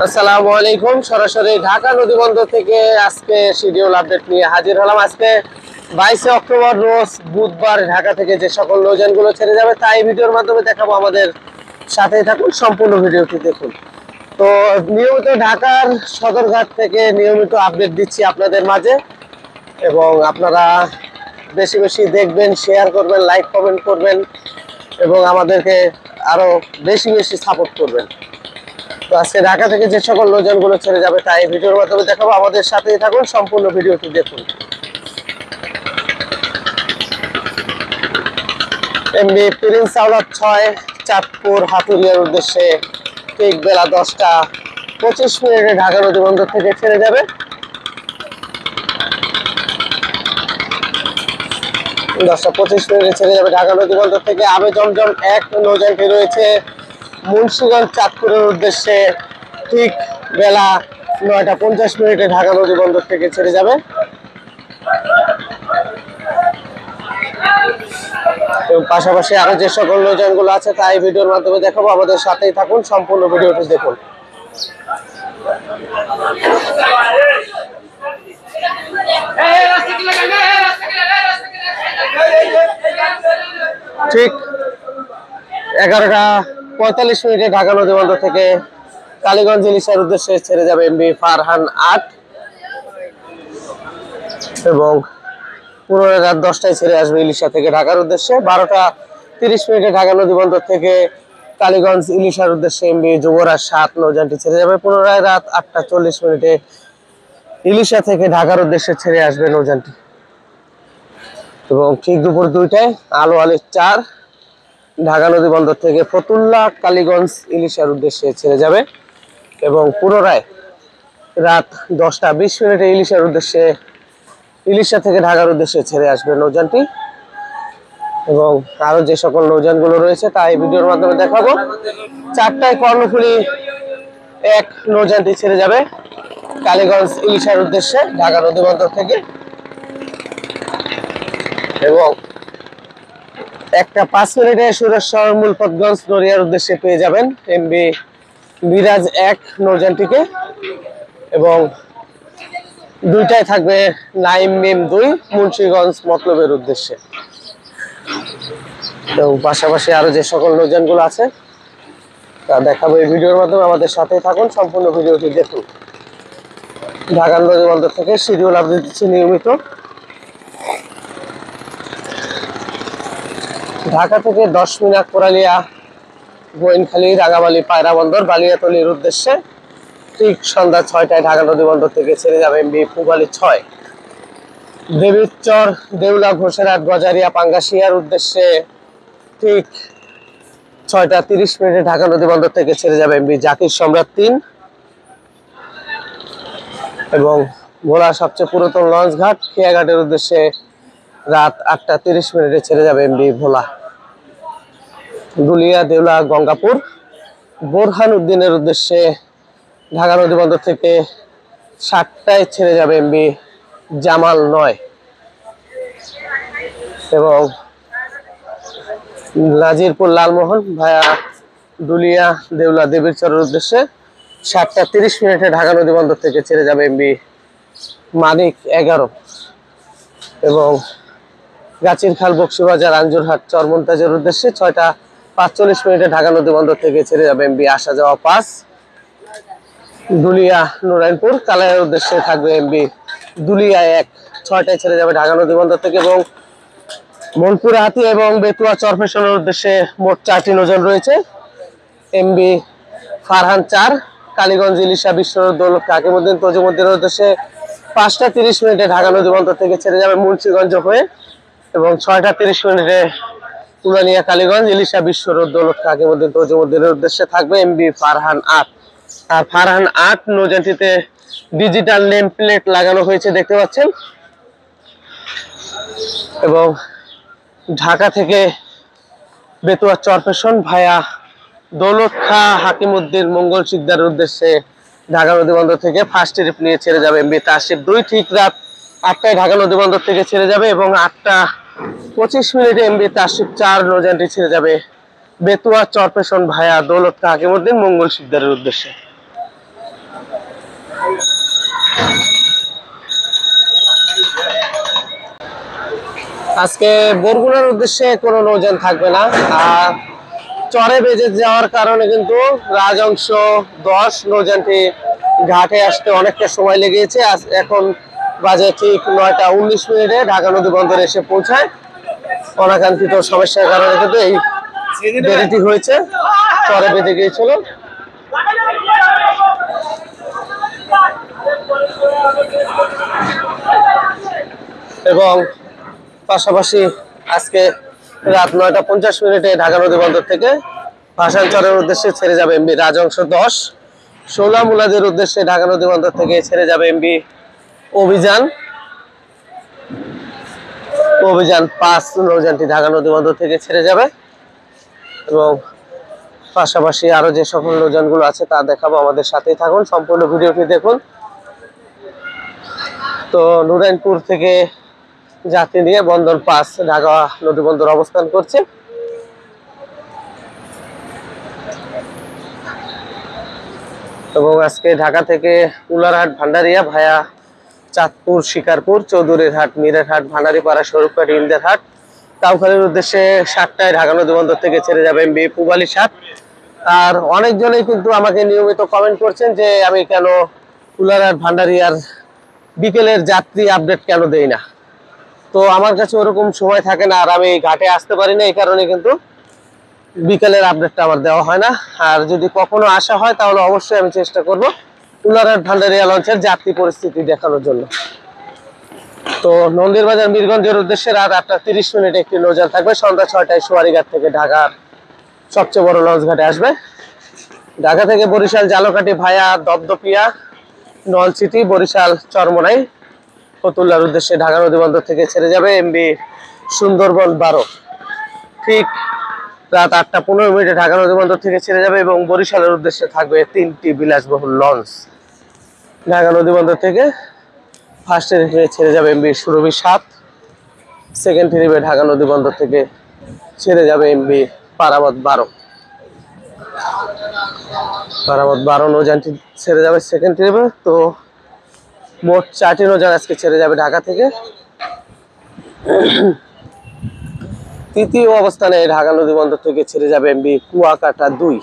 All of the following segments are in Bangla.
আসসালামু আলাইকুম। সরাসরি ঢাকা নদীবন্দর থেকে আজকে শিডিউল আপডেট নিয়ে হাজির হলাম। আজকে 22 অক্টোবর রোজ বুধবার ঢাকা থেকে যে সকল নৌযানগুলো ছেড়ে যাবে তাই ভিডিওর মাধ্যমে দেখাবো। আমাদের সাথেই থাকুন, সম্পূর্ণ ভিডিওটি দেখুন। তো নিয়মিত ঢাকার সদরঘাট থেকে নিয়মিত আপডেট দিচ্ছি আপনাদের মাঝে, এবং আপনারা বেশি বেশি দেখবেন, শেয়ার করবেন, লাইক কমেন্ট করবেন এবং আমাদেরকে আরো বেশি বেশি সাপোর্ট করবেন। তো আজকে ঢাকা থেকে যে সকল নৌযানগুলো ছেড়ে যাবে তাই ভিডিওর মাধ্যমে দেখাবো। আমাদের সাথেই থাকুন, সম্পূর্ণ ভিডিওটি দেখুন। এমবি প্রিন্স আওলাদ 6 চাঁদপুর হাতুরিয়ার উদ্দেশ্যে ঠিক বেলা 10টা 25 মিনিটে ঢাকা নদীবন্দর থেকে ছেড়ে যাবে। ছেড়ে যাবে ঢাকা নদীবন্দর থেকে। আবে জমজম 1 নৌযানটি রয়েছে মুন্সিগঞ্জ চাঁদপুরের উদ্দেশ্যে ঠিক বেলা 9টা 50 মিনিটে ঢাকা নদীবন্দর থেকে ছেড়ে যাবে। এবং পাশাপাশি আরো যে সকল নৌযানগুলো আছে তাই ভিডিওর মাধ্যমে দেখাবো। আমাদের সাথেই থাকুন, সম্পূর্ণ ভিডিওটি দেখুন। ঠিক 11টা 45 মিনিটে ঢাকা নদীবন্দর থেকে কালীগঞ্জ ইলিশার উদ্দেশ্যে ছেড়ে যাবে এমবি ফারহান 8, এবং পুনরায় রাত 10টায় ছেড়ে আসবে ইলিশা থেকে ঢাকার উদ্দেশ্যে। 12টা 30 মিনিটে ঢাকা নদীবন্দর থেকে কালীগঞ্জ ইলিশার উদ্দেশ্যে এমবি যুবরাজ 7 নৌযানটি ছেড়ে যাবে। পুনরায় রাত 8টা 40 মিনিটে ইলিশা থেকে ঢাকার উদ্দেশ্যে ছেড়ে আসবে নৌযানটি, এবং ঠিক দুপুর 2টায় আলো আলী 4 ঢাকা নদীবন্দর থেকে ফতুল্লা কালীগঞ্জ ইলিশার উদ্দেশ্যে ছেড়ে যাবে। এবং পুনরায় রাত 10টা 20 মিনিটে ইলিশা থেকে ঢাকার উদ্দেশ্যে ছেড়ে আসবে নৌযানটি। এবং আরো যে সকল নৌযানগুলো রয়েছে তাই ভিডিওর মাধ্যমে দেখাবো। 4টায় কর্ণফুলী 1 নৌযানটি ছেড়ে যাবে কালীগঞ্জ ইলিশার উদ্দেশ্যে ঢাকা নদীবন্দর থেকে। এবং 1টা 5 মিনিটে সুরেশ্বর মূলপতগঞ্জ নড়িয়ার উদ্দেশ্যে পেয়ে যাবেন এমবি মিরাজ 1 নৌযানটিকে। এবং 2টায় থাকবে নাইম মিম 2 মুন্সিগঞ্জ মতলবের উদ্দেশ্যে। এবং পাশাপাশি আরো যে সকল নৌযানগুলো আছে তা দেখাবো এই ভিডিওর মাধ্যমে। আমাদের সাথেই থাকুন, সম্পূর্ণ ভিডিওটি দেখুন। ঢাকা নদীবন্দর থেকে শিডিউল আপডেট দিচ্ছি নিয়মিত। ঢাকা থেকে 10 মিনাক কোরালিয়া গোয়েনখালী রাঙামালী পায়রা বন্দর বালিয়াতলির উদ্দেশ্যে ঠিক সন্ধ্যা 6টায় ঢাকা নদীবন্দর থেকে ছেড়ে যাবে এমবি পুবালি 6 দেবীচর দেউলা ঘোষেরহাট গজারিয়া পাঙ্গাসিয়ার উদ্দেশ্যে ঠিক 6টা 30 মিনিটে ঢাকা নদীবন্দর থেকে ছেড়ে যাবে এমবি জাকির সম্রাট 3। এবং ভোলার সবচেয়ে পুরাতন লঞ্চ ঘাট খেয়াঘাটের উদ্দেশ্যে রাত 8টা 30 মিনিটে ছেড়ে যাবে এমবি ভোলা। দুলিয়া দেউলা গঙ্গাপুর বোরহান উদ্দিনের উদ্দেশ্যে ঢাকা নদীবন্দর থেকে 7টায় ছেড়ে যাবে এমবি জামাল 9। এবং নাজিরপুর লালমোহন ভায়া দুলিয়া দেউলা দেবীরচরের উদ্দেশ্যে 7টা 30 মিনিটে ঢাকা নদীবন্দর থেকে ছেড়ে যাবে এমবি মানিক 11। এবং গাছিরখাল বক্সিবাজার আঞ্জুরহাট চরমন্তাজের উদ্দেশ্যে 6টা 45 মিনিটে ঢাকা নদীবন্দর থেকে ছেড়ে যাবে এমবি আসা যাওয়া 5। দুলিয়া নারায়ণপুর কালাইয়ের উদ্দেশ্যে থাকবে এমবি দুলিয়া 1, 6টায় ছেড়ে যাবে ঢাকা নদীবন্দর থেকে। এবং মনপুর হাতি এবং বেতুয়া চরফেশনের উদ্দেশ্যে মোট 4টি নৌযান রয়েছে। এমবি ফারহান 4 কালীগঞ্জ ইলিশা বিশ্বরোদ্দৌলত কাকিমুদ্দিন তজিমুদ্দিনের উদ্দেশ্যে 5টা 30 মিনিটে ঢাকা নদীবন্দর থেকে ছেড়ে যাবে মুন্সিগঞ্জ হয়ে। এবং 6টা 30 মিনিটে তুলানিয়া কালীগঞ্জ ইলিশা বিশ্বরোদ্দৌলত কাকিমুদ্দিন তজিমুদ্দিনের উদ্দেশ্যে থাকবে এমবি ফারহান 8। আর ফারহান 8 নৌযানটিতে ডিজিটাল নেম প্লেট লাগানো হয়েছে, দেখতে পাচ্ছেন। এবং ঢাকা থেকে বেতুয়া চরফেশন ভায়া দৌলত খা হাকিমউদ্দিন মঙ্গল শিকদারের উদ্দেশ্যে ঢাকা নদীবন্দর থেকে ফার্স্ট ট্রিপ নিয়ে ছেড়ে যাবে এমবি তাসিফ 2 ঠিক রাত 8টায় ঢাকা নদীবন্দর থেকে ছেড়ে যাবে। এবং 8টা 25 মিনিটে এমবি তাসিফ 4 নৌযানটি ছেড়ে যাবে বেতুয়া চরফেশন ভায়া দৌলত খা হাকিমউদ্দিন মঙ্গল শিকদারের উদ্দেশ্যে। আজকে বরগুনার উদ্দেশ্যে কোনো নৌযান থাকবে না। আর চরে বেজে যাওয়ার কারণে কিন্তু রাজংশ 10 নৌযানটি ঘাটে আসতে অনেকটা সময় লেগেছে। এখন বাজে ঠিক 9টা 19 মিনিটে ঢাকা নদী বন্দরে এসে পৌঁছায়। অনাকাঙ্ক্ষিত সমস্যার কারণে কিন্তু এই দেরিটি হয়েছে, চরে বেজে গিয়েছিল। এবং পাশাপাশি আজকে রাত 9টা 50 মিনিটে ঢাকা নদী বন্দর থেকে ভাসানচরের উদ্দেশ্যে ছেড়ে যাবে এমবি রাজংশ 10। শোলা মুলাদের উদ্দেশ্যে ঢাকা নদী বন্দর থেকে ছেড়ে যাবে এমবি অভিযান 5 নৌযানটি ঢাকা নদী বন্দর থেকে ছেড়ে যাবে। এবং পাশাপাশি আরো যে সকল নৌযানগুলো আছে তা দেখাবো, আমাদের সাথেই থাকুন, সম্পূর্ণ ভিডিওটি দেখুন। তো নুরাইনপুর থেকে যাত্রী নিয়ে বন্দর 5 ঢাকা নদী বন্দর অবস্থান করছে। এবং আজকে ঢাকা থেকে উলারহাট ভান্ডারিয়া ভায়া চাঁদপুর শিকারপুর চৌধুরীরহাট মিরেরহাট ভান্ডারিপাড়া স্বরূপকাঠি ইন্দেরহাট কাউখালীর উদ্দেশ্যে 7টায় ঢাকা নদী বন্দর থেকে ছেড়ে যাবে এমবি পুবালি 7। আর অনেকজনেই কিন্তু আমাকে নিয়মিত কমেন্ট করছেন যে আমি কেন উলারহাট ভান্ডারিয়ার বিকেলের যাত্রী আপডেট কেন দেই না। তো আমার কাছে ওরকম সময় থাকে না, আর আমি ঘাটে আসতে পারি না, এই কারণে কিন্তু বিকেলের আপডেটটা আমার দেওয়া হয় না। আর যদি কখনো আসা হয় তাহলে অবশ্যই আমি চেষ্টা করব উলারহাট ভান্ডারিয়া লঞ্চের যাত্রী পরিস্থিতি দেখানোর জন্য। তো নন্দীরবাজার মিরগঞ্জের উদ্দেশ্যে রাত 8টা 30 মিনিটে একটি নৌযান থাকবে। সন্ধ্যা 6টায় সোয়ারিঘাট থেকে ঢাকার সবচেয়ে বড় লঞ্চ ঘাটে আসবে। ঢাকা থেকে বরিশাল জালকাঠি ভায়া দপদপিয়া নলছিটি বরিশাল চরমোনাই ফতুল্লার উদ্দেশ্যে ঢাকা নদী বন্দর থেকে ছেড়ে যাবে এমবি সুন্দরবন 12। ঠিক রাত 8টা 15 মিনিটে ঢাকা নদী বন্দর থেকে ছেড়ে যাবে এবং বরিশালের উদ্দেশ্যে থাকবে 3টি বিলাসবহুল লঞ্চ। ঢাকা নদী বন্দর থেকে ফার্স্ট ট্রিপে ছেড়ে যাবে এমবি সুরভি 7, সেকেন্ড ট্রিপে ঢাকা নদী বন্দর থেকে ছেড়ে যাবে এমবি পারাবত 12। পারাবত 12 নৌযানটি ছেড়ে যাবে সেকেন্ড ট্রিপে। তো মোট 4টি নৌযান আজকে ছেড়ে যাবে ঢাকা থেকে। তৃতীয় অবস্থানে ঢাকা নদী বন্দর থেকে ছেড়ে যাবে এমবি কুয়াকাটা 2।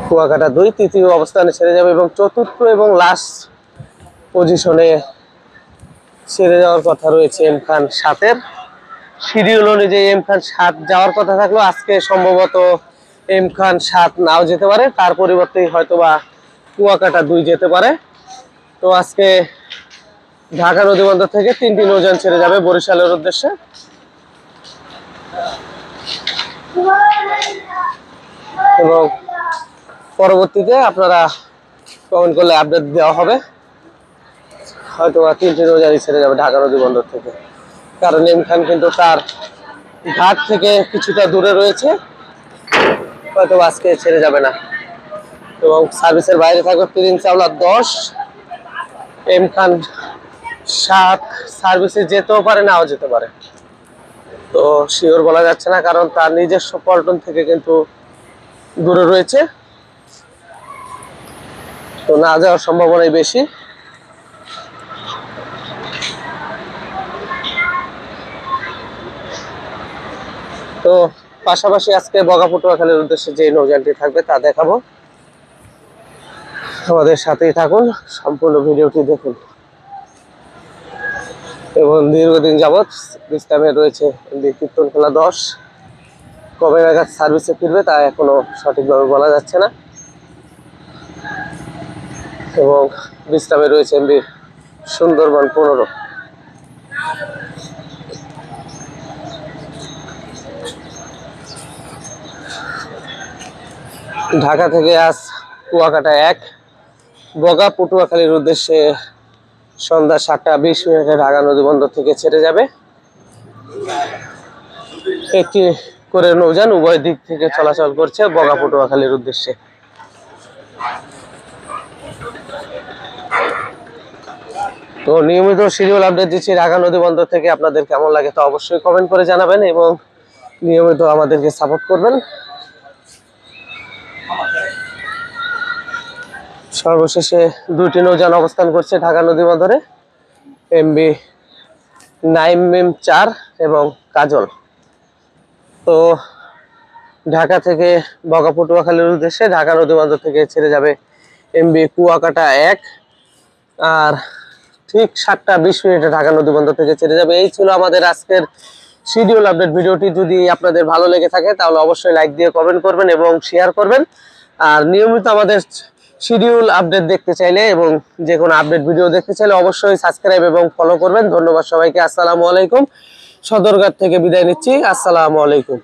কুয়াকাটা 2 তৃতীয় অবস্থানে ছেড়ে যাবে এবং চতুর্থ এবং লাস্ট পজিশনে ছেড়ে যাওয়ার কথা রয়েছে এম খান 7-এর। শিডিউল অনুযায়ী এম খান 7 যাওয়ার কথা থাকলেও আজকে সম্ভবত এম খান 7 নাও যেতে পারে, তার পরিবর্তে হয়তোবা কুয়াকাটা 2 যেতে পারে। তো আজকে ঢাকা নদী বন্দর থেকে 3টি নৌযান ছেড়ে যাবে বরিশালের উদ্দেশ্যে। এবং পরবর্তীতে আপনারা কমেন্ট করলে আপডেট দেওয়া হবে, হয়তো 3টি নৌযানই ছেড়ে যাবে ঢাকা নদী বন্দর থেকে। কারণ এম খান কিন্তু তার ঘাট থেকে কিছুটা দূরে রয়েছে, হয়তো আজকে ছেড়ে যাবে না। এবং সার্ভিসের বাইরে থাকবে প্রিন্স আওলাদ 10, এম খান 7 সার্ভিসে যেতেও পারে নাও যেতে পারে। তো শিওর বলা যাচ্ছে না, কারণ তার নিজস্ব পল্টন থেকে কিন্তু দূরে রয়েছে, তো না যাওয়ার সম্ভাবনাই বেশি। তো পাশাপাশি আজকে বগা পটুয়াখালীর উদ্দেশ্যে যে নৌযানটি থাকবে তা দেখাবো, আমাদের সাথেই থাকুন, সম্পূর্ণ ভিডিওটি দেখুন। এবং দীর্ঘদিন যাবৎ বিশ্রামে রয়েছে কীর্তনখোলা 10, কবে নাগাদ সার্ভিসে ফিরবে তা এখনো সঠিকভাবে বলা যাচ্ছে না। এবং বিশ্রামে রয়েছে এমবি সুন্দরবন 15। ঢাকা থেকে আজ কুয়াকাটা 1 বগা পটুয়াখালীর উদ্দেশ্যে সন্ধ্যা 7টা 20 মিনিটে ঢাকা নদী বন্দর থেকে ছেড়ে যাবে। একটি করে নৌযান উভয় দিক থেকে চলাচল করছে বগা পটুয়াখালীর উদ্দেশ্যে। তো নিয়মিত শিডিউল আপডেট দিচ্ছি ঢাকা নদী বন্দর থেকে, আপনাদের কেমন লাগে তা অবশ্যই কমেন্ট করে জানাবেন এবং নিয়মিত আমাদেরকে সাপোর্ট করবেন। সর্বশেষে 2টি নৌযান অবস্থান করছে ঢাকা নদী বন্দরে, এমবি নাইম মিম 4 এবং কাজল। তো ঢাকা থেকে বগা পটুয়াখালীর উদ্দেশ্যে ঢাকা নদীবন্দর থেকে ছেড়ে যাবে এমবি কুয়াকাটা 1, আর ঠিক 7টা 20 মিনিটে ঢাকা নদীবন্দর থেকে ছেড়ে যাবে। এই ছিল আমাদের আজকের শিডিউল আপডেট ভিডিওটি। যদি আপনাদের ভালো লেগে থাকে তাহলে অবশ্যই লাইক দিয়ে কমেন্ট করবেন এবং শেয়ার করবেন। আর নিয়মিত আমাদের শিডিউল আপডেট দেখতে চাইলে এবং যে কোনো আপডেট ভিডিও দেখতে চাইলে অবশ্যই সাবস্ক্রাইব এবং ফলো করবেন। ধন্যবাদ সবাইকে। আসসালামু আলাইকুম। সদরঘাট থেকে বিদায় নিচ্ছি। আসসালামু আলাইকুম।